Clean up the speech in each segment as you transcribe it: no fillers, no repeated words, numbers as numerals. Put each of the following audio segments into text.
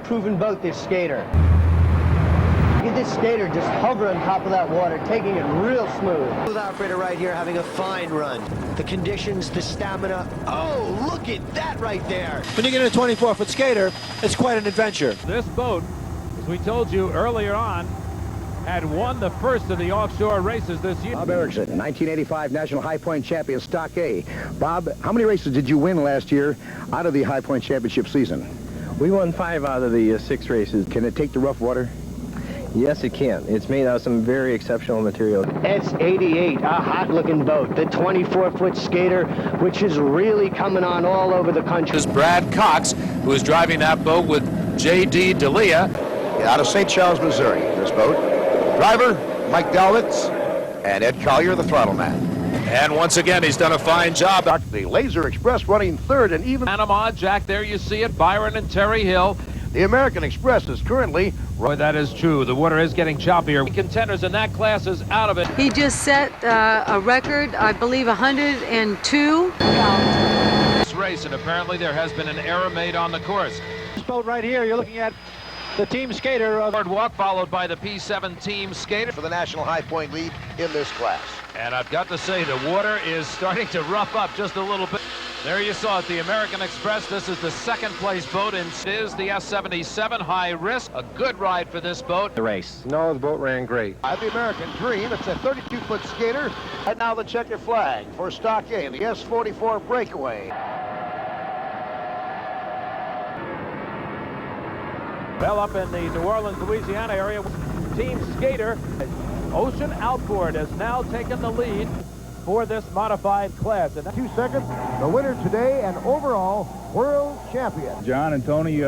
unproven boat, this skater. Look at this skater just hovering on top of that water, taking it real smooth. Smooth operator right here having a fine run. The conditions, the stamina. Oh, look at that right there. When you get a 24-foot skater, it's quite an adventure. This boat, as we told you earlier on, had won the first of the offshore races this year. Bob Erickson, 1985 National High Point Champion, Stock A. Bob, how many races did you win last year out of the High Point Championship season? We won 5 out of the 6 races. Can it take the rough water? Yes, it can. It's made out of some very exceptional material. S88, a hot-looking boat. The 24-foot skater, which is really coming on all over the country. This is Brad Cox, who is driving that boat with J.D. D'Elia. Out of St. Charles, Missouri, this boat. Driver, Mike Dalwitz, and Ed Collier, the throttle man. And once again, he's done a fine job. The Laser Express running third and even... Panama, Jack, there you see it, Byron and Terry Hill. The American Express is currently... Boy, that is true. The water is getting choppier. Contenders in that class is out of it. He just set a record, I believe, 102. This race, and apparently there has been an error made on the course. This boat right here, you're looking at the team skater of... Walk followed by the P7 team skater. For the National High Point lead in this class. And I've got to say, the water is starting to rough up just a little bit. There you saw it, the American Express. This is the second place boat, and it is the S77 High Risk. A good ride for this boat. The race. No, the boat ran great. At the American Dream, it's a 32-foot skater. And now the checker flag for Stock A, the S44 Breakaway. Well, up in the New Orleans, Louisiana area, team skater Ocean Outboard has now taken the lead for this modified class. And 2 seconds, the winner today and overall world champion. John and Tony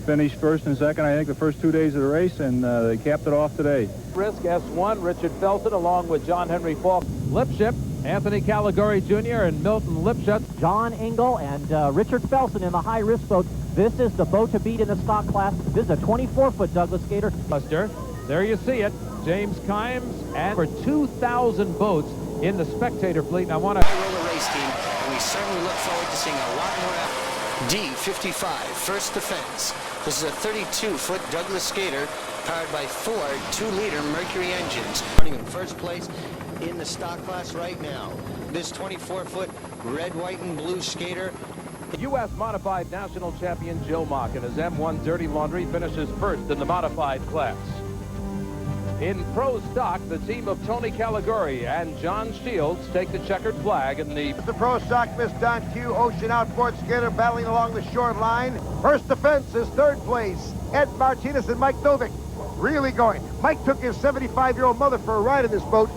finished first and second, I think, the first 2 days of the race, and they capped it off today. Risk S1, Richard Felton, along with John Henry Falk. Lipship, Anthony Caligari Jr. and Milton Lipshut. John Engel and Richard Felson in the high risk boat. This is the boat to beat in the stock class. This is a 24-foot Douglas skater. There you see it. James Kimes, and for 2,000 boats in the spectator fleet. And I want to Roller race team, and we certainly look forward to seeing a lot more out. D55, First Defense. This is a 32-foot Douglas skater powered by 4 2-liter Mercury engines. Running in first place in the stock class right now. This 24-foot red, white, and blue skater. U.S. Modified National Champion Joe Mock and his M1 Dirty Laundry finishes first in the modified class. In pro stock, the team of Tony Caligari and John Shields take the checkered flag in the pro stock, Miss Don Q, Ocean Outboard skater battling along the short line. First Defense is third place. Ed Martinez and Mike Novick really going. Mike took his 75-year-old mother for a ride in this boat.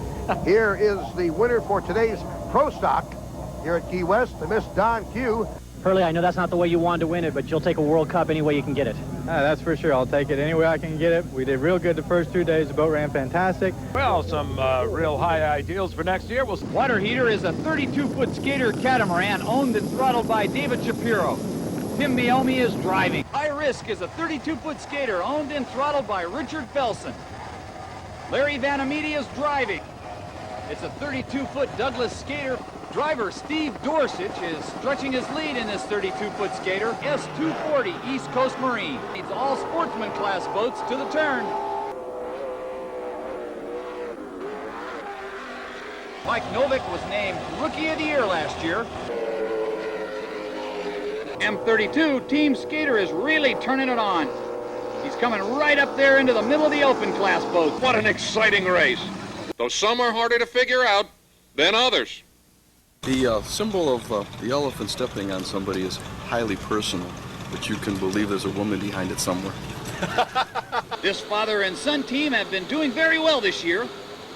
Here is the winner for today's pro stock here at Key West, the Miss Don Q. Hurley, I know that's not the way you wanted to win it, but you'll take a World Cup any way you can get it. That's for sure. I'll take it any way I can get it. We did real good the first 2 days. The boat ran fantastic. well, some real high ideals for next year. Water Heater is a 32-foot skater catamaran owned and throttled by David Shapiro. Tim Meomi is driving. High Risk is a 32-foot skater owned and throttled by Richard Felson. Larry Van Amede is driving. It's a 32-foot Douglas skater. Driver Steve Dorsich is stretching his lead in this 32-foot skater. S240 East Coast Marine. Needs all sportsman class boats to the turn. Mike Novick was named Rookie of the Year last year. M32 Team Skater is really turning it on. He's coming right up there into the middle of the open class boats. What an exciting race. Though some are harder to figure out than others. The symbol of the elephant stepping on somebody is highly personal, but you can believe there's a woman behind it somewhere. This father and son team have been doing very well this year.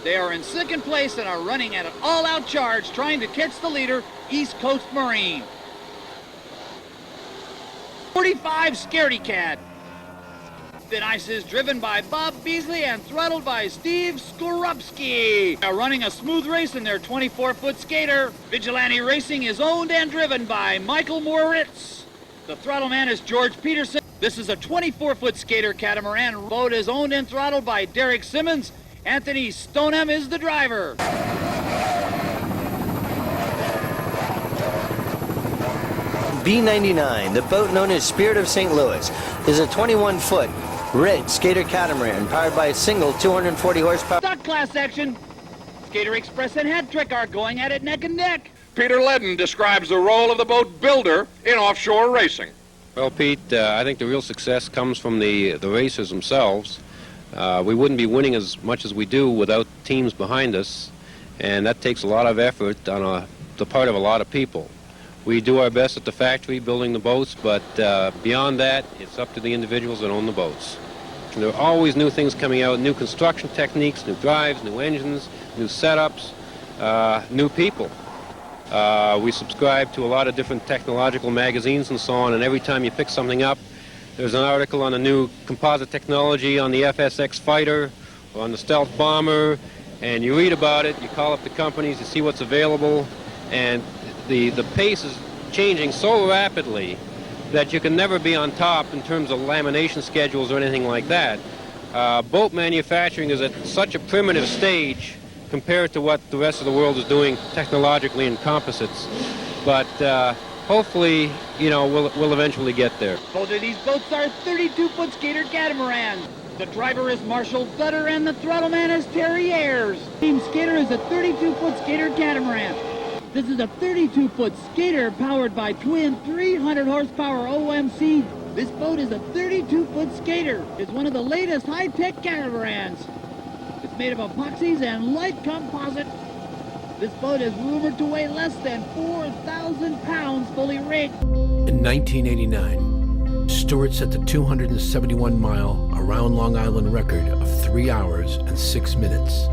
They are in second place and are running at an all-out charge trying to catch the leader, East Coast Marine. 45 Scaredy Cat. Thin Ice is driven by Bob Beasley and throttled by Steve Skorupski. They are running a smooth race in their 24-foot skater. Vigilante Racing is owned and driven by Michael Moritz. The throttle man is George Peterson. This is a 24-foot skater catamaran. Boat is owned and throttled by Derek Simmons. Anthony Stoneham is the driver. B99, the boat known as Spirit of St. Louis, is a 21-foot red skater catamaran powered by a single 240 horsepower. Stock class action. Skater Express and Hat Trick are going at it neck and neck. Peter Ledden describes the role of the boat builder in offshore racing. Well, Pete, I think the real success comes from the racers themselves. We wouldn't be winning as much as we do without teams behind us, and that takes a lot of effort on the part of a lot of people. We do our best at the factory building the boats, but beyond that, it's up to the individuals that own the boats. And there are always new things coming out, new construction techniques, new drives, new engines, new setups, new people. We subscribe to a lot of different technological magazines and so on, and every time you pick something up, there's an article on the new composite technology on the FSX fighter or on the stealth bomber, and you read about it, you call up the companies, you see what's available, and the pace is changing so rapidly that you can never be on top in terms of lamination schedules or anything like that. Boat manufacturing is at such a primitive stage compared to what the rest of the world is doing technologically in composites. But hopefully, you know, we'll eventually get there. Both of these boats are 32-foot skater catamarans. The driver is Marshall Dutter and the throttle man is Terry Ayers. Team Skater is a 32-foot skater catamaran. This is a 32-foot skater powered by twin 300-horsepower OMC. This boat is a 32-foot skater. It's one of the latest high-tech catamarans. It's made of epoxies and light composite. This boat is rumored to weigh less than 4,000 pounds fully rigged. In 1989, Stewart set the 271-mile around Long Island record of 3 hours and 6 minutes.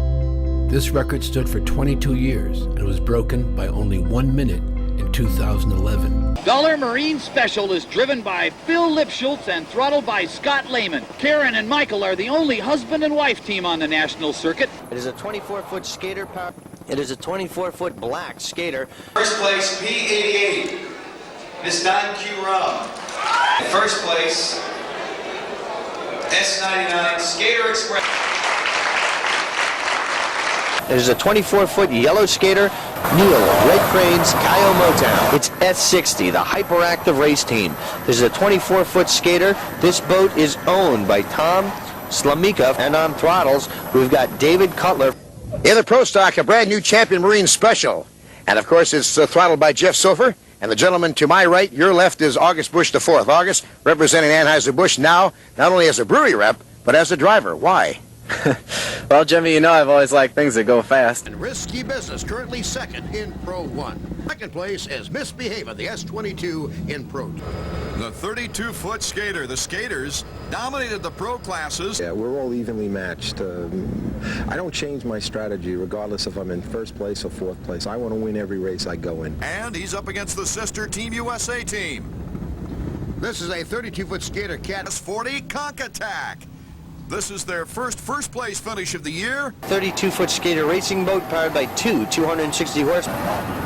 This record stood for 22 years and was broken by only 1 minute in 2011. Dollar Marine Special is driven by Phil Lipschultz and throttled by Scott Lehman. Karen and Michael are the only husband and wife team on the national circuit. It is a 24-foot skater power. It is a 24-foot black skater. First place, P88, Miss Don Q. Rum. First place, S99, Skater Express. It is a 24-foot yellow skater, Neil, Red Cranes, Kyle Motown. It's S60, the hyperactive race team. This is a 24-foot skater. This boat is owned by Tom Slamika, and on throttles, we've got David Cutler. In the Pro Stock, a brand new Champion Marine Special. And of course, it's throttled by Jeff Sofer. And the gentleman to my right, your left, is August Bush IV. August, representing Anheuser-Busch now, not only as a brewery rep, but as a driver. Why? Well, Jimmy, you know I've always liked things that go fast. And Risky Business currently second in Pro 1. Second place is Misbehavior, the S22 in Pro 2. The 32-foot skater, the skaters, dominated the pro classes. Yeah, we're all evenly matched. I don't change my strategy regardless if I'm in first place or fourth place. I want to win every race I go in. And he's up against the sister Team USA team. This is a 32-foot skater cat. S40 Conch Attack. This is their first place finish of the year. 32-foot skater racing boat powered by two 260 horsepower.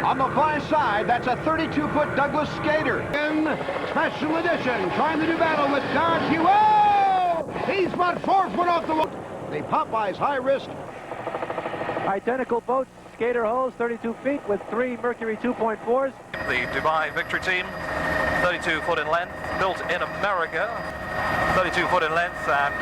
On the fly side, that's a 32-foot Douglas skater. In special edition, trying to do battle with Don Q. Oh! He's about 4 foot off the wall. The Popeyes high risk. Identical boats, skater hose, 32 feet with 3 Mercury 2.4s. The Dubai Victory Team, 32 foot in length, built in America, 32 foot in length, and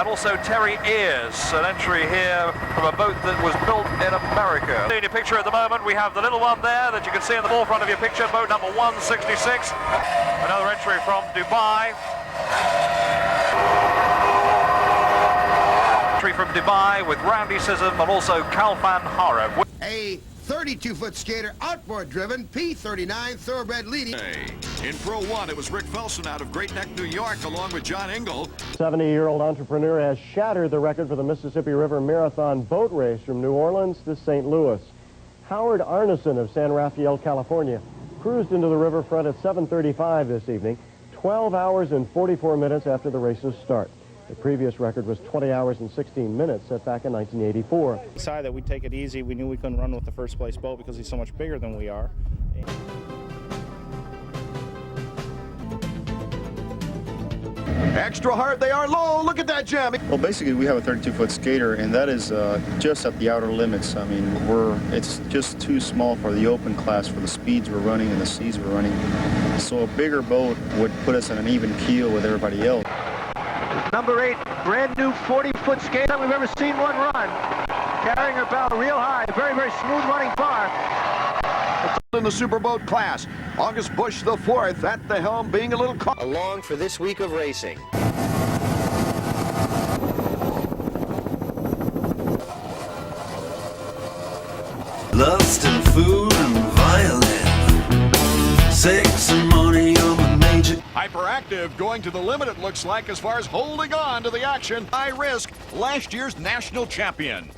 also Terry Ayers, an entry here from a boat that was built in America. In your picture at the moment, we have the little one there that you can see in the forefront of your picture, boat number 166. Another entry from Dubai. From Dubai with Randy Sissom and also Kalfan Hara. A 32-foot skater, outboard driven, P39 thoroughbred leading. In Pro 1, it was Rick Felsen out of Great Neck, New York, along with John Engel. 70-year-old entrepreneur has shattered the record for the Mississippi River Marathon boat race from New Orleans to St. Louis. Howard Arneson of San Rafael, California, cruised into the riverfront at 7:35 this evening, 12 hours and 44 minutes after the race's start. The previous record was 20 hours and 16 minutes set back in 1984. We decided that we'd take it easy. We knew we couldn't run with the first place boat because he's so much bigger than we are. Extra hard they are low. Look at that jam. Well, basically, we have a 32-foot skater, and that is just at the outer limits. I mean, it's just too small for the open class for the speeds we're running and the seas we're running. So a bigger boat would put us on an even keel with everybody else. Number 8, brand new 40-foot skate that we've ever seen one run. Carrying her bow real high, very, very smooth running bar. In the superboat class, August Bush the 4th at the helm, being a little caught. Along for this week of racing. Lust and food and violin. Sex and money are my major. Hyperactive, going to the limit, it looks like, as far as holding on to the action. High Risk, last year's national champion.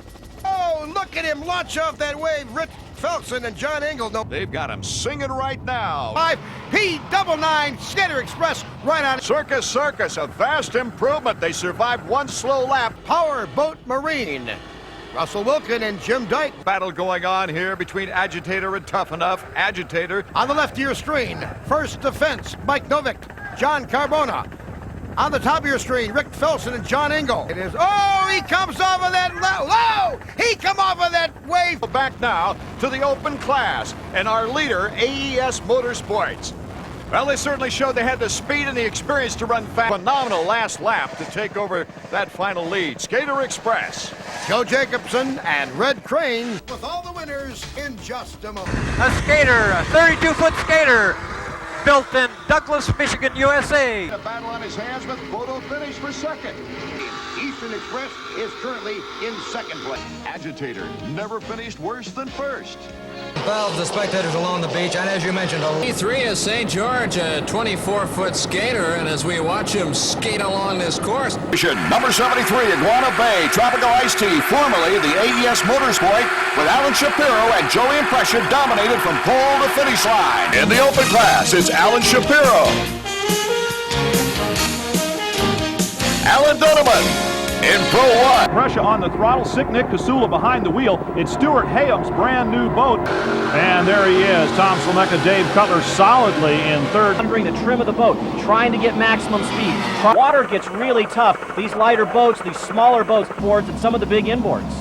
Oh, look at him launch off that wave. Rich Felson and John Engel. No, they've got him singing right now. 5 P99 Skater Express right on. Circus, a vast improvement. They survived one slow lap. Powerboat Marine. Russell Wilkin and Jim Dyke. Battle going on here between Agitator and Tough Enough. Agitator on the left of your screen. First Defense, Mike Novick, John Carbona. On the top of your screen, Rick Felson and John Engel. It is, oh, he comes off of that low. He come off of that wave. Back now to the open class and our leader, AES Motorsports. Well, they certainly showed they had the speed and the experience to run fast. Phenomenal last lap to take over that final lead. Skater Express. Joe Jacobson and Red Crane with all the winners in just a moment. A skater, a 32-foot skater, built in Douglas, Michigan, USA. A battle on his hands with photo finish for second. Eastern Express is currently in second place. Agitator never finished worse than first. Thousands of spectators along the beach, and as you mentioned, E3 is St. George, a 24-foot skater, and as we watch him skate along this course. Number 73, Iguana Bay, Tropical Iced Tea, formerly the AES Motorsport, with Alan Shapiro and Joey Impression dominated from pole to finish line. In the open class, it's Alan Shapiro. Alan Donovan. In Pro 1. Pressure on the throttle. Sick Nick Kasula behind the wheel. It's Stuart Hayham's brand new boat. And there he is. Tom Slameka, Dave Cutler solidly in third. During the trim of the boat, trying to get maximum speed. Water gets really tough. These lighter boats, these smaller boats, boards, and some of the big inboards.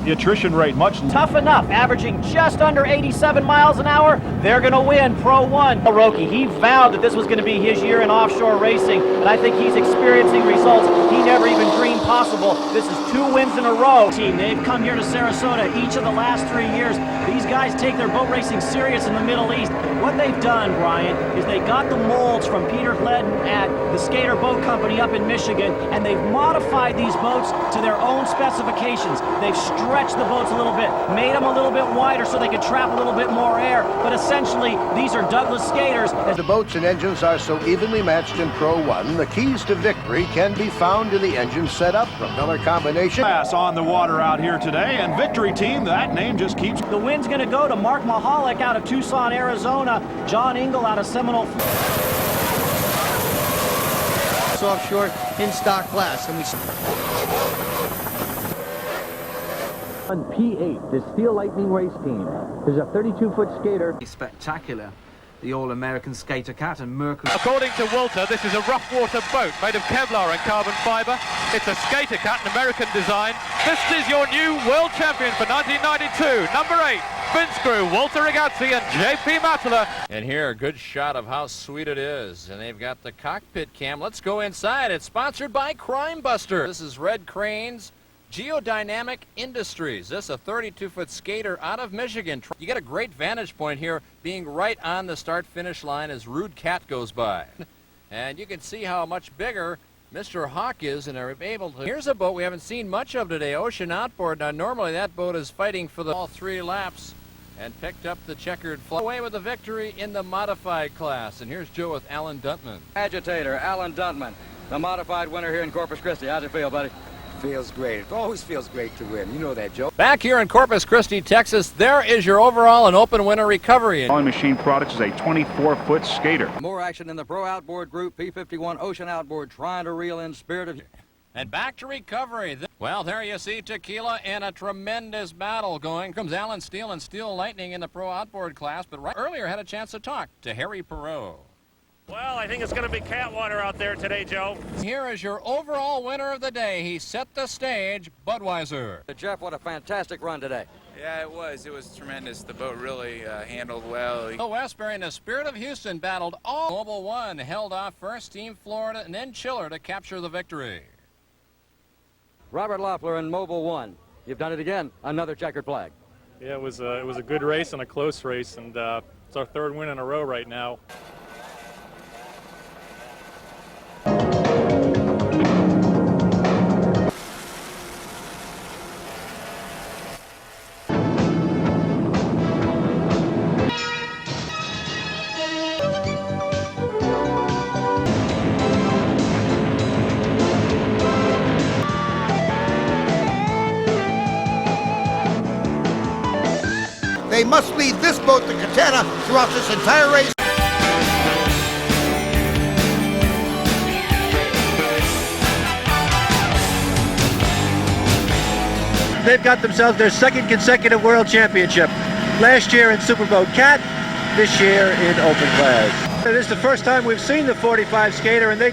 The attrition rate much tough enough, averaging just under 87 miles an hour. They're going to win Pro 1. Roki, he vowed that this was going to be his year in offshore racing, and I think he's experiencing results he never even dreamed possible. This is 2 wins in a row. They've come here to Sarasota each of the last 3 years. These guys take their boat racing serious in the Middle East. What they've done, Brian, is they got the molds from Peter Gledden at the Skater Boat Company up in Michigan, and they've modified these boats to their own specifications. They've stretched the boats a little bit, made them a little bit wider so they could trap a little bit more air, but essentially these are Douglas skaters. The boats and engines are so evenly matched in Pro 1, the keys to victory can be found in the engine setup, propeller combination. Class on the water out here today, and Victory Team, that name just keeps. The win's going to go to Mark Mahalik out of Tucson, Arizona, John Engel out of Seminole. Offshore in stock class, and we. On P8, the Steel Lightning race team. There's a 32-foot skater. Spectacular. The All-American Skater Cat and Mercury. According to Walter, this is a rough water boat made of Kevlar and carbon fiber. It's a Skater Cat, an American design. This is your new world champion for 1992, number 8, Vince Crew, Walter Ragazzi and JP Matala. And here, a good shot of how sweet it is. And they've got the cockpit cam. Let's go inside. It's sponsored by Crime Buster. This is Red Crane's Geodynamic Industries. This is a 32-foot skater out of Michigan. You get a great vantage point here, being right on the start-finish line as Rude Cat goes by. And you can see how much bigger Mr. Hawk is, and they're able to. Here's a boat we haven't seen much of today, Ocean Outboard. Now, normally that boat is fighting for all 3 laps and picked up the checkered flag. Away with the victory in the modified class. And here's Joe with Alan Duntman. Agitator, Alan Duntman, the modified winner here in Corpus Christi. How's it feel, buddy? Feels great. It always feels great to win. You know that, Joe. Back here in Corpus Christi, Texas, there is your overall and open winner recovery. All Machine Products is a 24-foot skater. More action in the Pro Outboard Group, P51 Ocean Outboard, trying to reel in Spirit of... And back to recovery. Well, there you see Tequila in a tremendous battle going. Comes Alan Steele and Steel Lightning in the Pro Outboard class, but right earlier had a chance to talk to Harry Perot. Well, I think it's going to be catwater out there today, Joe. Here is your overall winner of the day. He set the stage, Budweiser. Jeff, what a fantastic run today. Yeah, it was. It was tremendous. The boat really handled well. The Westbury and the Spirit of Houston battled all. Mobile One held off first Team Florida and then Chiller to capture the victory. Robert Loeffler and Mobile One. You've done it again. Another checkered flag. Yeah, it was a good race and a close race, and it's our third win in a row right now. They must lead this boat to Katana throughout this entire race. They've got themselves their second consecutive world championship. Last year in Superboat Cat, this year in Open Class. It is the first time we've seen the 45 skater, and they...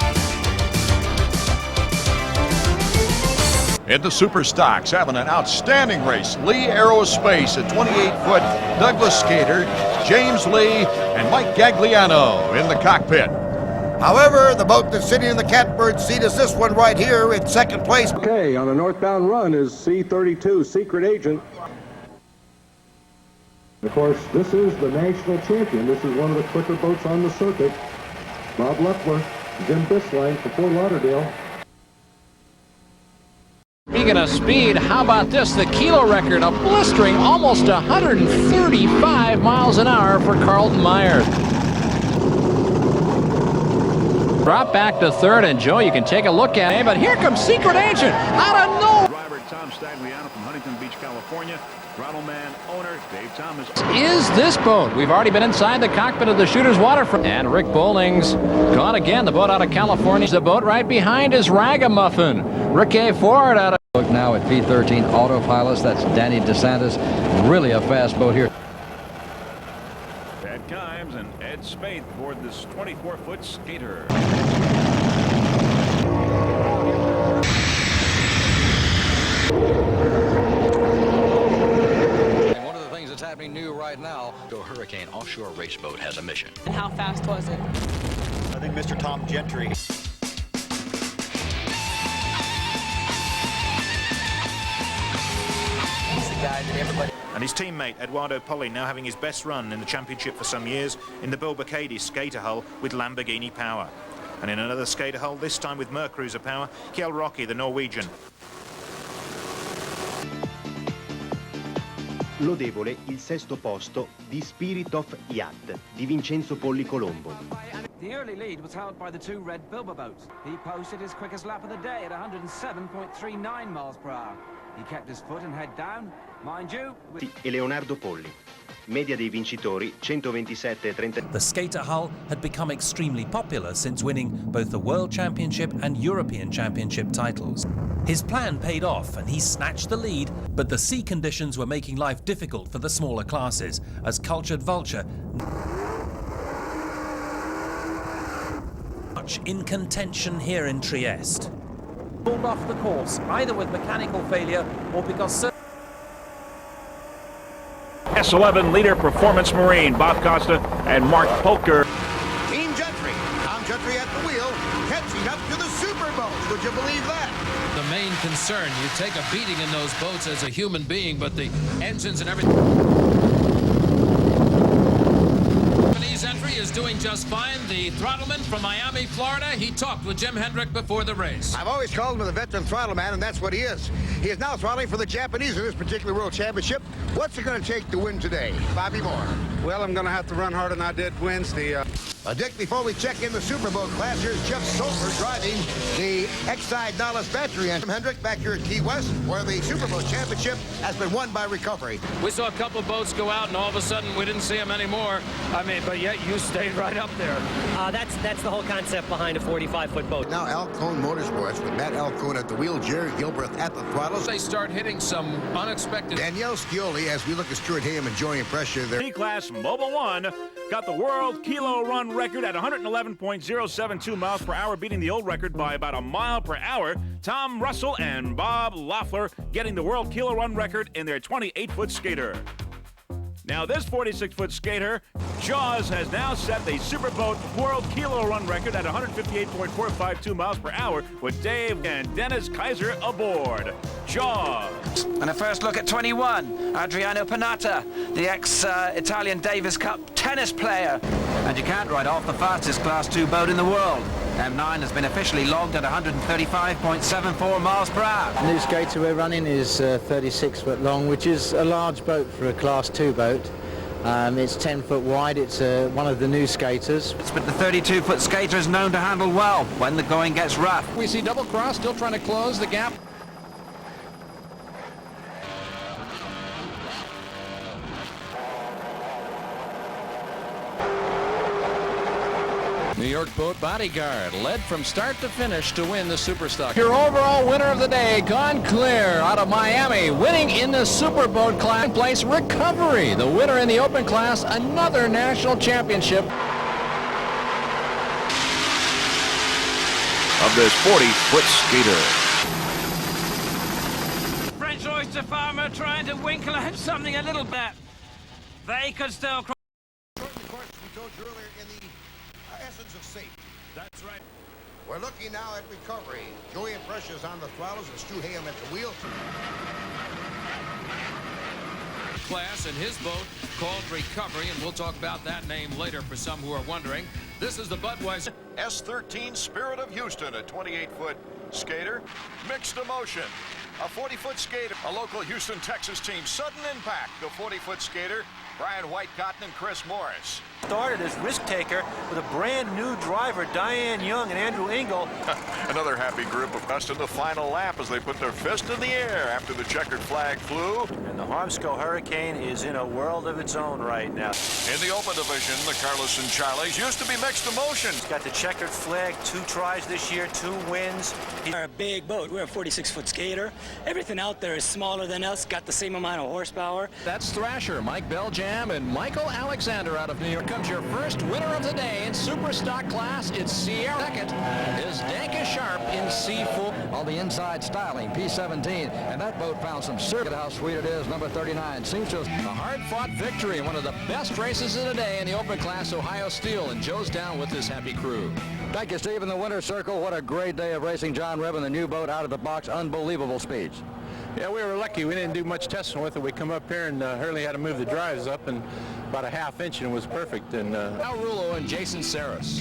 In the Super Stocks, having an outstanding race, Lee Aerospace, a 28-foot Douglas skater, James Lee, and Mike Gagliano in the cockpit. However, the boat that's sitting in the catbird seat is this one right here in second place. Okay, on the northbound run is C-32, Secret Agent. Of course, this is the national champion. This is one of the quicker boats on the circuit. Bob Loeffler, Jim Bisline for Fort Lauderdale. Speaking of speed, how about this? The kilo record, a blistering almost 135 miles an hour for Carlton Myers. Drop back to third, and Joe, you can take a look at it, but here comes Secret Agent out of nowhere. Driver Tom Stagliano from Huntington Beach, California. Throttle man owner Dave Thomas. Is this boat? We've already been inside the cockpit of the Shooter's Waterfront. And Rick Bowling's gone again. The boat out of California. The boat right behind is Ragamuffin. Rick A. Ford out of... Look now at P13 Autopilots. That's Danny DeSantis. Really a fast boat here. Ted Kimes and Ed Spade aboard this 24-foot skater. That's happening new right now. Hurricane Offshore Raceboat has a mission. And how fast was it? I think Mr. Tom Gentry. He's the guy that everybody... And his teammate Eduardo Poli now having his best run in the championship for some years in the Bill Bacady skater hull with Lamborghini power. And in another skater hull, this time with Mercruiser power, Kjell Rocky, the Norwegian. Lodevole il sesto posto di Spirit of Yacht di Vincenzo Polli Colombo. The early lead was held by the two red Bilba boats. He posted his quickest lap of the day at 107.39 miles per hour. He kept his foot and head down, mind you. E Leonardo Polli. Media dei vincitori 127,30. The skater hull had become extremely popular since winning both the World Championship and European Championship titles. His plan paid off and he snatched the lead, but the sea conditions were making life difficult for the smaller classes, as Cultured Vulture much in contention here in Trieste. Pulled off the course, either with mechanical failure or because S11 leader Performance Marine, Bob Costa and Mark Polker. Team Gentry, Tom Gentry at the wheel, catching up to the Superboat. Would you believe that? The main concern, you take a beating in those boats as a human being, but the engines and everything. Japanese entry is doing just fine. The throttleman from Miami, Florida, he talked with Jim Hendrick before the race. I've always called him the veteran throttleman, and that's what he is. He is now throttling for the Japanese in this particular World Championship. What's it going to take to win today? Bobby Moore. Well, I'm going to have to run harder than I did Wednesday. Dick, before we check in the Superboat class, here's Jeff Soper driving the Exide Dallas battery engine. Hendrick back here at Key West, where the Superboat Championship has been won by Recovery. We saw a couple of boats go out, and all of a sudden we didn't see them anymore. I mean, but yet you stayed right up there. That's the whole concept behind a 45-foot boat. Now Alcone Motorsports with Matt Alcone at the wheel, Jerry Gilbreth at the throttles. They start hitting some unexpected. Danielle Scioli, as we look at Stuart Hayham enjoying pressure there. C-Class Mobil 1 got the world kilo run record at 111.072 miles per hour, beating the old record by about a mile per hour. Tom Russell and Bob Loeffler getting the world kilo run record in their 28-foot skater. Now this 46-foot skater, Jaws, has now set the Superboat world kilo run record at 158.452 miles per hour with Dave and Dennis Kaiser aboard. Jaws. And a first look at 21, Adriano Panatta, the ex-Italian Davis Cup tennis player. And you can't write off the fastest Class 2 boat in the world. M9 has been officially logged at 135.74 miles per hour. The new skater we're running is 36 foot long, which is a large boat for a Class 2 boat. It's 10 foot wide. It's one of the new skaters. But the 32-foot skater is known to handle well when the going gets rough. We see Double Cross still trying to close the gap. New York Boat Bodyguard led from start to finish to win the Superstock. Your overall winner of the day, gone clear out of Miami, winning in the Superboat class. Place Recovery, the winner in the open class, another national championship. Of this 40-foot skater. French oyster farmer trying to winkle out something a little bit. They could still cross. Of course, we told you earlier in the essence of safety. That's right. We're looking now at recovery. Joey and Precious on the throttles and Stu Hayham at the wheel. Class in his boat called Recovery, and we'll talk about that name later for some who are wondering. This is the Budweiser S13 Spirit of Houston, a 28-foot skater. Mixed Emotion, a 40-foot skater. A local Houston, Texas team. Sudden Impact, a 40-foot skater. Brian Whitecotton and Chris Morris. Started as risk taker with a brand new driver, Diane Young and Andrew Engel. Another happy group of us in the final lap as they put their fist in the air after the checkered flag flew. And the Harmsco Hurricane is in a world of its own right now. In the open division, the Carlos and Charlies used to be Mixed Emotion. He's got the checkered flag, 2 tries this year, 2 wins. We're a big boat. We're a 46-foot skater. Everything out there is smaller than us, got the same amount of horsepower. That's Thrasher, Mike Belljam, and Michael Alexander out of New York. Comes your first winner of the day in Superstock class. It's Sierra. Second is Danka Sharp in C4. All the inside styling, P17, and that boat found some circuit. How sweet it is, number 39. Seems to a hard-fought victory in one of the best races of the day in the open class, Ohio Steel, and Joe's down with his happy crew. Thank you, Steve, in the winner's circle. What a great day of racing. John Rebb and the new boat out of the box. Unbelievable speeds. Yeah, we were lucky. We didn't do much testing with it. We come up here and Hurley had to move the drives up and about a half-inch, and it was perfect. And Al Rulo and Jason Saris.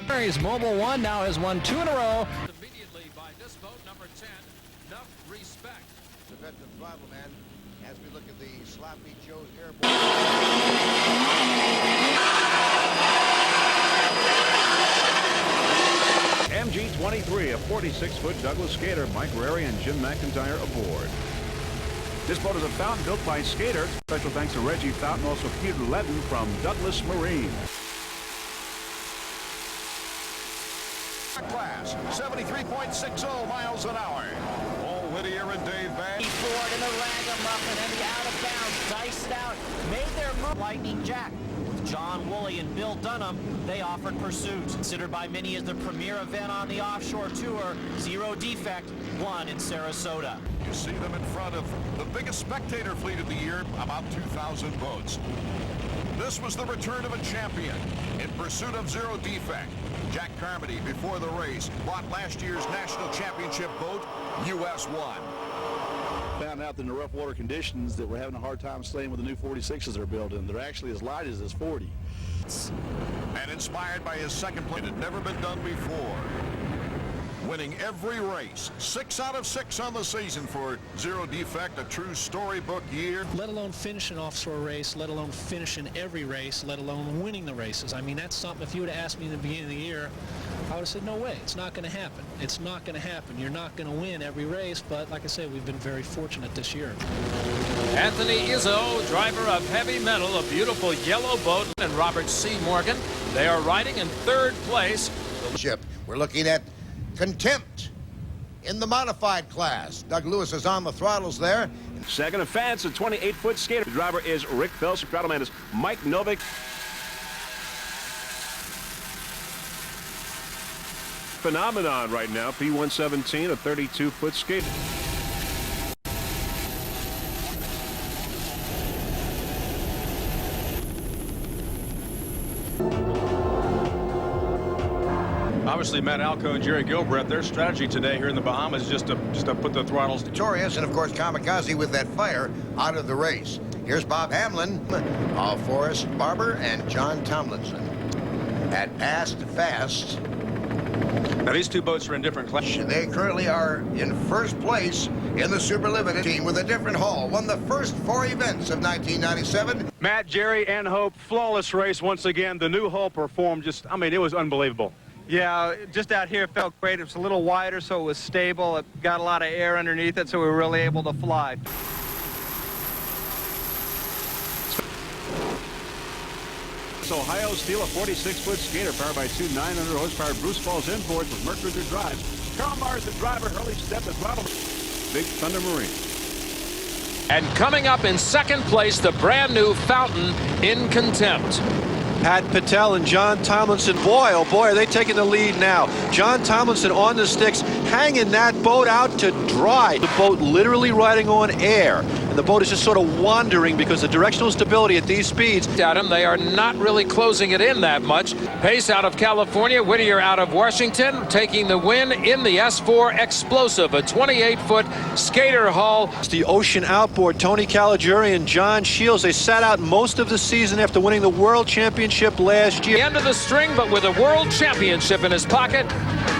His Mobil 1 now has won 2 in a row. Immediately by this boat, number 10, Enough Respect. The veteran throttle man, as we look at the sloppy Joe's airborne. MG-23, a 46-foot Douglas skater, Mike Rary and Jim McIntyre aboard. This boat is a fountain built by Skater. Special thanks to Reggie Fountain, also Peter Levin from Douglas Marine. Class, 73.60 miles an hour. Paul Whittier and Dave Van. Ford in the ragamuffin and the out of bounds, diced out, made their move. Lightning Jack. With John Woolley and Bill Dunham, they offered pursuit. Considered by many as the premier event on the Offshore Tour, Zero Defect won in Sarasota. You see them in front of the biggest spectator fleet of the year, about 2,000 boats. This was the return of a champion in pursuit of Zero Defect. Jack Carmody, before the race, bought last year's national championship boat, US 1. Found out that in the rough water conditions that we're having a hard time staying with the new 46s they're building. They're actually as light as this 40. And inspired by his second plane, it had never been done before. Winning every race, 6 out of 6 on the season for Zero Defect, a true storybook year. Let alone finish an offshore race, let alone finish in every race, let alone winning the races. I mean, that's something, if you would have asked me in the beginning of the year, I would have said, no way, it's not going to happen. It's not going to happen. You're not going to win every race, but like I said, we've been very fortunate this year. Anthony Izzo, driver of Heavy Metal, a beautiful yellow boat, and Robert C. Morgan. They are riding in 3rd place. We're looking at Contempt in the modified class. Doug Lewis is on the throttles there, Second and fast, a 28-foot skater. The driver is Rick Phelps. The throttle man is Mike Novick. Phenomenon right now, P117, a 32-foot skater. Obviously, Matt Alco and Jerry Gilbreth, their strategy today here in the Bahamas is just to put the throttles. Victorious, and of course Kamikaze with that fire out of the race. Here's Bob Hamlin, Forrest Barber, and John Tomlinson at Past Fast. Now these two boats are in different classes. They currently are in first place in the Super Limited team with a different hull. Won the first 4 events of 1997. Matt, Jerry, and Hope, flawless race once again. The new hull performed just, I mean, it was unbelievable. Yeah, just out here it felt great. It was a little wider, so it was stable. It got a lot of air underneath it, so we were really able to fly. Ohio Steel, a 46-foot skater powered by two 900-horsepower Bruce Falls imports with Mercury drives. Carl Mars, the driver, Hurley Step, the throttle. Big Thunder Marine. And coming up in second place, the brand new Fountain in Contempt. Pat Patel and John Tomlinson. Boy, oh boy, are they taking the lead now. John Tomlinson on the sticks, hanging that boat out to dry. The boat literally riding on air. And the boat is just sort of wandering because the directional stability at these speeds. Adam, they are not really closing it in that much. Pace out of California, Whittier out of Washington, taking the win in the S4 Explosive, a 28-foot skater hull. It's the Ocean Outboard. Tony Caligiuri and John Shields, they sat out most of the season after winning the World Championship last year. The end of the string, but with a World Championship in his pocket,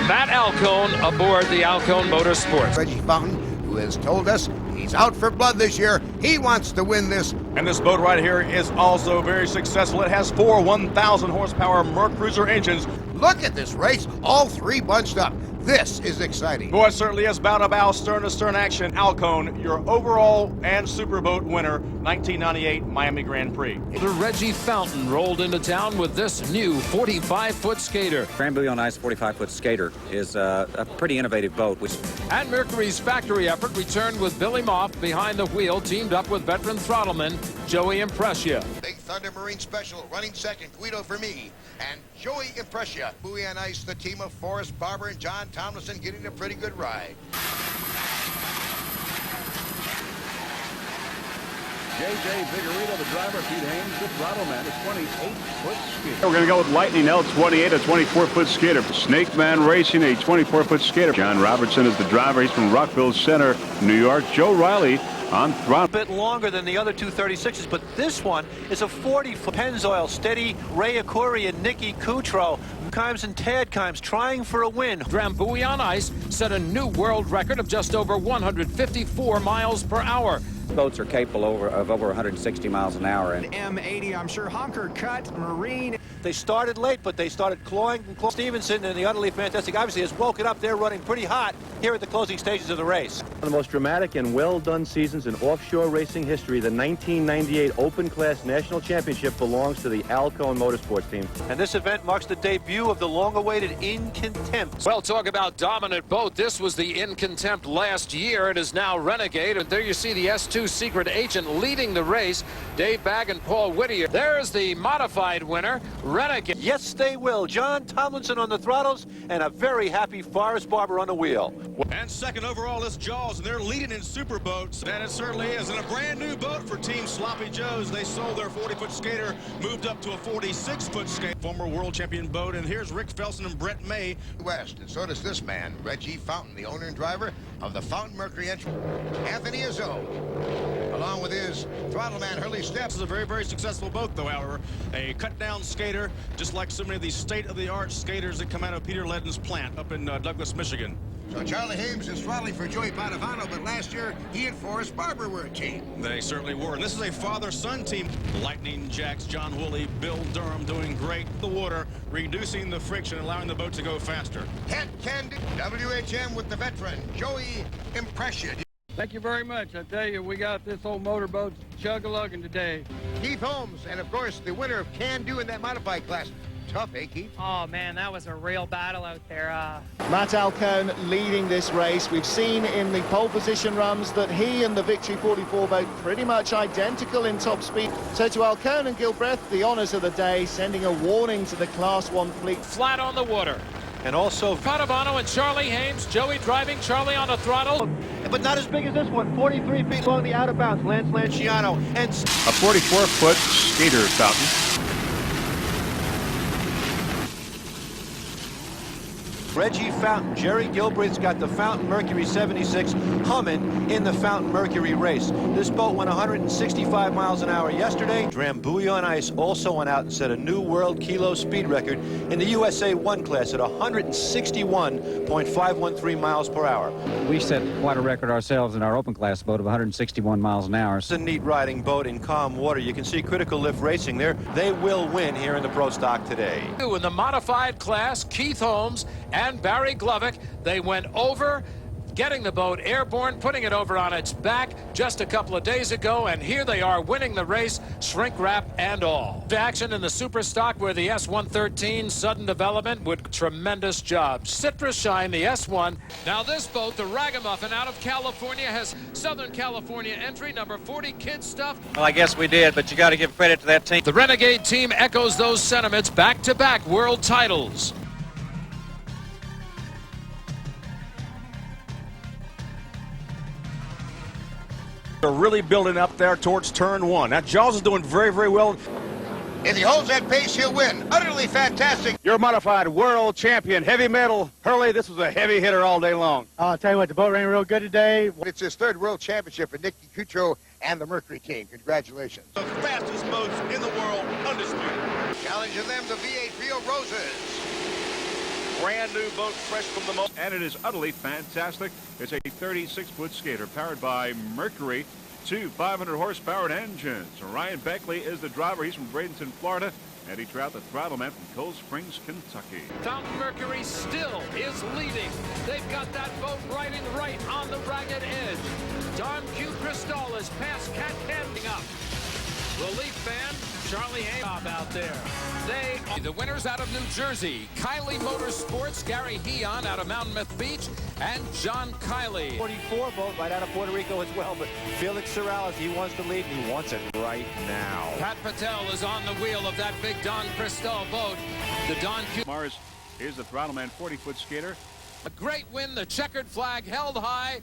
Matt Alcone aboard the Alcone Motorsports. Reggie Fountain, who has told us he's out for blood this year. He wants to win this. And this boat right here is also very successful. It has 4 1,000-horsepower Mercruiser engines. Look at this race, all 3 bunched up. This is exciting. Boy, it certainly is bow to bow, stern to stern action. Alcone, your overall and Superboat winner, 1998 Miami Grand Prix. The Reggie Fountain rolled into town with this new 45-foot skater. Grand Blue on Ice 45-foot skater is a pretty innovative boat. And Mercury's factory effort returned with Billy Moff behind the wheel, teamed up with veteran throttleman Joey Impresia. Big Thunder Marine Special, running second, Guido Fermi, and Joey Impresia. Buoy on ice, the team of Forrest Barber and John Tomlinson getting a pretty good ride. J.J. Vigorito, the driver, Pete Haynes, the throttle man, a 28-foot skater. We're going to go with Lightning L28, a 24-foot skater. Snake Man Racing, a 24-foot skater. John Robertson is the driver. He's from Rockville Center, New York. Joe Riley on throttle. A bit longer than the other two 36s, but this one is a 40-foot Pennzoil steady. Ray Akuri and Nicky Coutreau. Kimes and Tad Kimes trying for a win. Drambuie on ice set a new world record of just over 154 miles per hour. Boats are capable of over 160 miles an hour. And M80, I'm sure Hunker Cut, Marine. They started late, but they started clawing. Stevenson and the utterly fantastic obviously has woken up. They're running pretty hot here at the closing stages of the race. One of the most dramatic and well-done seasons in offshore racing history, the 1998 Open Class National Championship belongs to the Alcone Motorsports team. And this event marks the debut of the long-awaited In Contempt. Well, talk about dominant boat. This was the In Contempt last year. It is now Renegade. And there you see the S2 Secret Agent leading the race, Dave Bagg and Paul Whittier. There's the modified winner, Renegade. Yes, they will. John Tomlinson on the throttles and a very happy Forrest Barber on the wheel. And second overall is Jaws, and they're leading in Superboats. And it certainly is. And a brand new boat for Team Sloppy Joes. They sold their 40-foot skater, moved up to a 46-foot skater. Former world champion boat. And here's Rick Felson and Brett May. West, and so does this man, Reggie Fountain, the owner and driver of the Fountain Mercury entry. Anthony Izzo, along with his throttle man, Hurley Steps. This is a very, very successful boat, though, however. A cut-down skater, just like so many of these state-of-the-art skaters that come out of Peter Ledden's plant up in Douglas, Michigan. So Charlie Hames is throttling for Joey Padavano, but last year he and Forrest Barber were a team. They certainly were. And this is a father-son team. Lightning Jacks, John Woolley, Bill Durham doing great. The water, reducing the friction, allowing the boat to go faster. Het Candy, WHM with the veteran, Joey Impresia. Thank you very much. I tell you, we got this old motorboat chug-a-lugging today. Keith Holmes, and of course the winner of Can Do in that modified class, tough, eh, Keith? Oh, man, that was a real battle out there. Matt Alcone leading this race. We've seen in the pole position runs that he and the Victory 44 boat pretty much identical in top speed. So to Alcone and Gilbreth, the honours of the day, sending a warning to the Class 1 fleet. Flat on the water. And also Padovano and Charlie Hames. Joey driving, Charlie on the throttle. but not as big as this one. 43 feet along the out of bounds. Lance Lanciano and A 44-foot skater fountain. Reggie Fountain. Jerry Gilbreth's got the Fountain Mercury 76 humming in the Fountain Mercury race. This boat went 165 miles an hour yesterday. Drambuie on ice also went out and set a new world kilo speed record in the USA 1 class at 161.513 miles per hour. We set quite a record ourselves in our open class boat of 161 miles an hour. It's a neat riding boat in calm water. You can see Critical Lift Racing there. They will win here in the Pro Stock today. In the modified class, Keith Holmes and Barry Glovick, they went over, getting the boat airborne, putting it over on its back just a couple of days ago, and here they are winning the race, shrink wrap and all. Action in the super stock where the S113 sudden development with tremendous job. Citrus Shine, the S1. Now this boat, the Ragamuffin out of California, has Southern California entry, number 40 Kid Stuff. Well, I guess we did, but you got to give credit to that team. The Renegade team echoes those sentiments, back-to-back world titles. They're really building up there towards turn one. Now, Jaws is doing very, very well. If he holds that pace, he'll win. Utterly fantastic. Your modified world champion, heavy metal. Hurley, this was a heavy hitter all day long. I'll tell you what, the boat ran real good today. It's his third world championship for Nick DiCuccio and the Mercury team. Congratulations. The fastest boats in the world, undisputed. Challenging them, the V8 Field Roses. Brand new boat, fresh from the motor. And it is utterly fantastic. It's a 36-foot skater powered by Mercury, two 500-horsepower engines. Ryan Beckley is the driver. He's from Bradenton, Florida. Eddie Trout, the throttle man from Cold Springs, Kentucky. Fountain Mercury still is leading. They've got that boat riding right on the ragged edge. Don Q. Cristal is past Cat Camping up. Relief band, Charlie Hames out there. They are the winners out of New Jersey. Kiley Motorsports, Gary Heon out of Mountain Myth Beach, and John Kiley. 44 boat right out of Puerto Rico as well, but Felix Sorrells, he wants to lead, and he wants it right now. Pat Patel is on the wheel of that big Don Cristal boat. The Don Q. Mars is the throttle man, 40-foot skater. A great win, the checkered flag held high.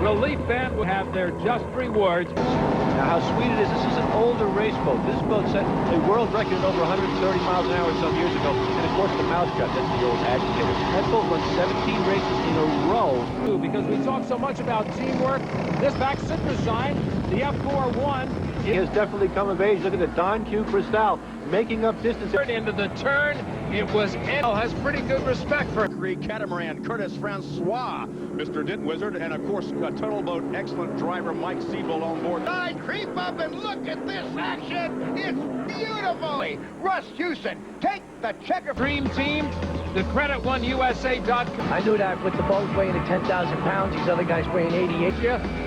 Relief band will have their just rewards. Now, how sweet it is. This is an older race boat. This boat set a world record at over 130 miles an hour some years ago. And, of course, the mousetrap, that's the old agitator. That boat runs 17 races in a row. Because we talk so much about teamwork, this back Citrus Shine, the F41, he has definitely come of age. Look at the Don Q. Cristal making up distance. Into the turn, it was L. Has pretty good respect for Catamaran, Curtis Francois, Mr. Ditwizard, and of course, a Tunnel Boat excellent driver, Mike Siebel on board. I creep up and look at this action. It's beautiful. Russ Houston, take the checker. Dream Team, the credit1usa.com. I knew that with the boat weighing at 10,000 pounds, these other guys weighing 88.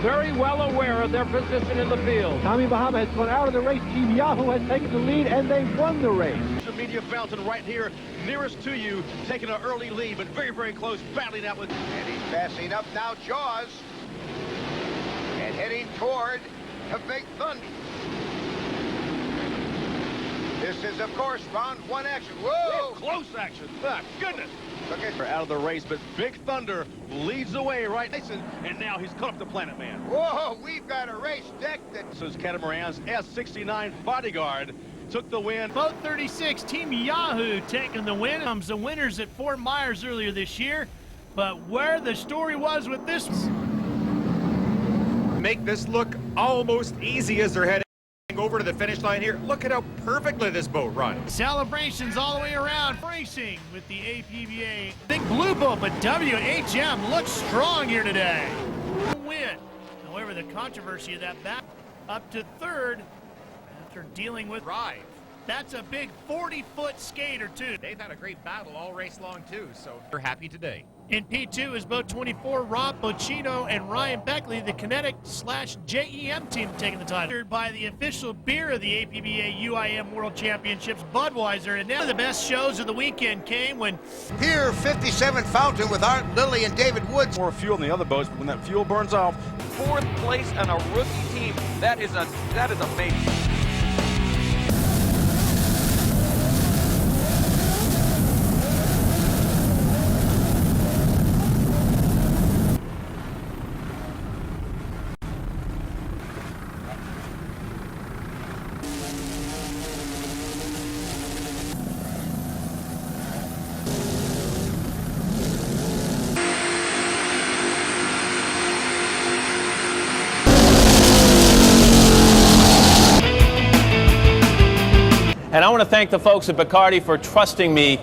Very well aware of their position in the field. Tommy Bahama has gone out of the race. Team Yahoo has taken the lead, and they won the race. The media fountain right here, nearest to you, taking an early lead, but very, very close, battling out with... And he's passing up now Jaws. And heading toward the Big Thunder. This is, of course, round one action. Whoa! Close action. Ah, goodness. Look at out of the race, but Big Thunder leads the way right. And now he's caught up to Planet Man. Whoa, we've got a race deck that... This is Catamaran's S69 Bodyguard. Took the win. Boat 36, Team Yahoo taking the win. Comes the winners at Fort Myers earlier this year. But where the story was with this... Make this look almost easy as they're heading over to the finish line here. Look at how perfectly this boat runs. Celebrations all the way around. Racing with the APBA. Big blue boat, but WHM looks strong here today. Win. However, the controversy of that back up to third after dealing with... Drive. That's a big 40-foot skater, too. They've had a great battle all race long, too, so they're happy today. In P2 is boat 24, Rob Bocchino and Ryan Beckley, the Kinetic/JEM team taking the title. By the official beer of the APBA UIM World Championships, Budweiser. And now the best shows of the weekend came when Pier 57 Fountain with Art Lilly and David Woods. More fuel than the other boats, but when that fuel burns off. 4th place and a rookie team. That is amazing. And I want to thank the folks at Bacardi for trusting me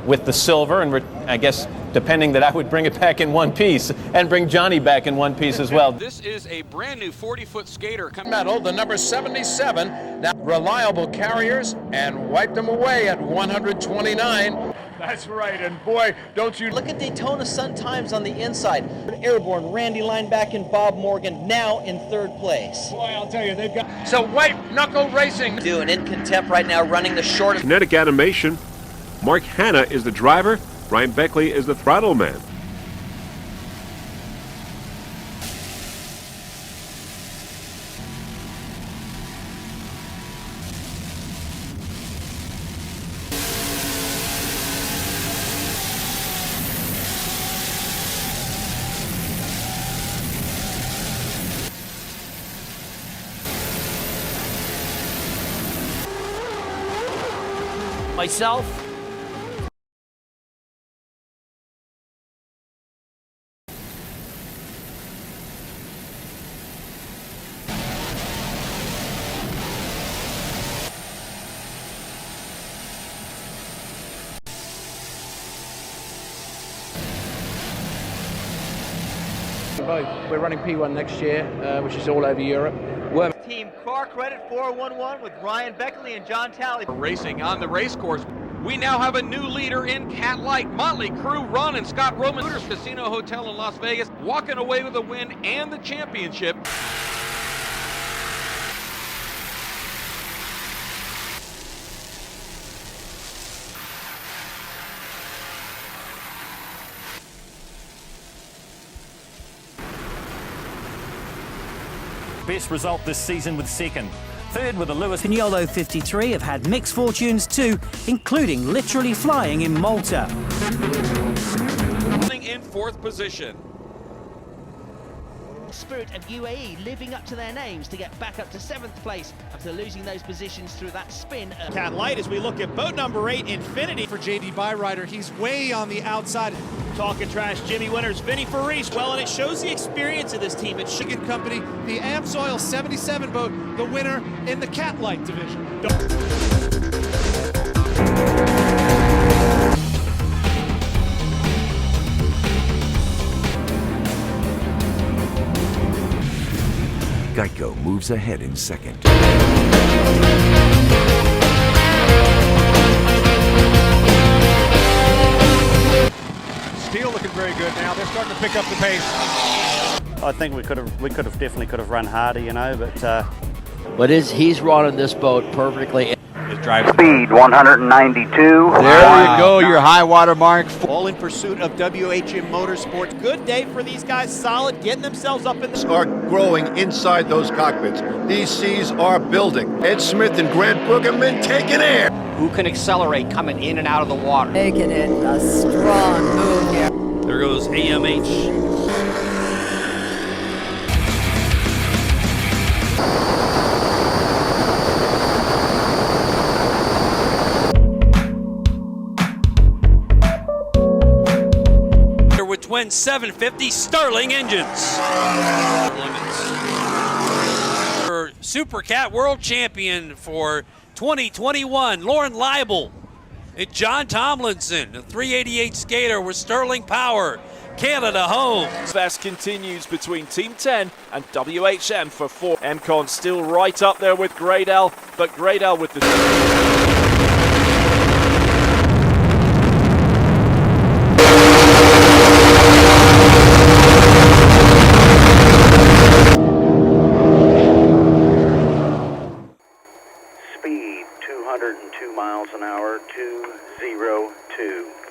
with the silver, and I guess depending that I would bring it back in one piece and bring Johnny back in one piece as well. This is a brand new 40-foot skater. Medal, the number 77, now reliable carriers, and wiped them away at 129. That's right, and boy, don't you look at Daytona Sun Times on the inside. Airborne, Randy Lineback and Bob Morgan now in 3rd place. Boy, I'll tell you, they've got So white knuckle racing. Doing in contempt right now, running the shortest. Kinetic Animation. Mark Hanna is the driver. Ryan Beckley is the throttle man. Myself. We're running P1 next year, which is all over Europe. Team car credit 411 with Ryan Beckley and John Talley. Racing on the race course. We now have a new leader in Cat Light. Motley Crue, Ron and Scott Roman, Hooters Casino Hotel in Las Vegas, walking away with a win and the championship. Best result this season with 2nd. 3rd with the Lewis. Pignolo 53 have had mixed fortunes too, including literally flying in Malta. In 4th position. Spirit of UAE living up to their names to get back up to 7th place after losing those positions through that spin. Cat Light as we look at boat number 8, Infinity. For JD Byrider, he's way on the outside. Talking trash, Jimmy Winters, Vinny Farice. Well, and it shows the experience of this team. It's Chicken Company, the Amsoil 77 boat, the winner in the Cat Light division. Geico moves ahead in 2nd. Steel looking very good now. They're starting to pick up the pace. I think we could have definitely run harder, you know, But he's running this boat perfectly. his drive Speed 192. There you go, your high water mark. All in pursuit of WHM Motorsports. Good day for these guys, solid, getting themselves up in the... Are growing inside those cockpits. These seas are building. Ed Smith and Grant Bruggeman taking air. Who can accelerate coming in and out of the water? Making it a strong move here. There goes AMH. With twin 750 Sterling engines. For Super Cat World Champion for 2021, Lauren Leibel. And John Tomlinson, a 388 skater with Sterling Power. Canada home. Fest continues between Team 10 and WHM for 4. MCon still right up there with Gradell, but Gradell with the... 202.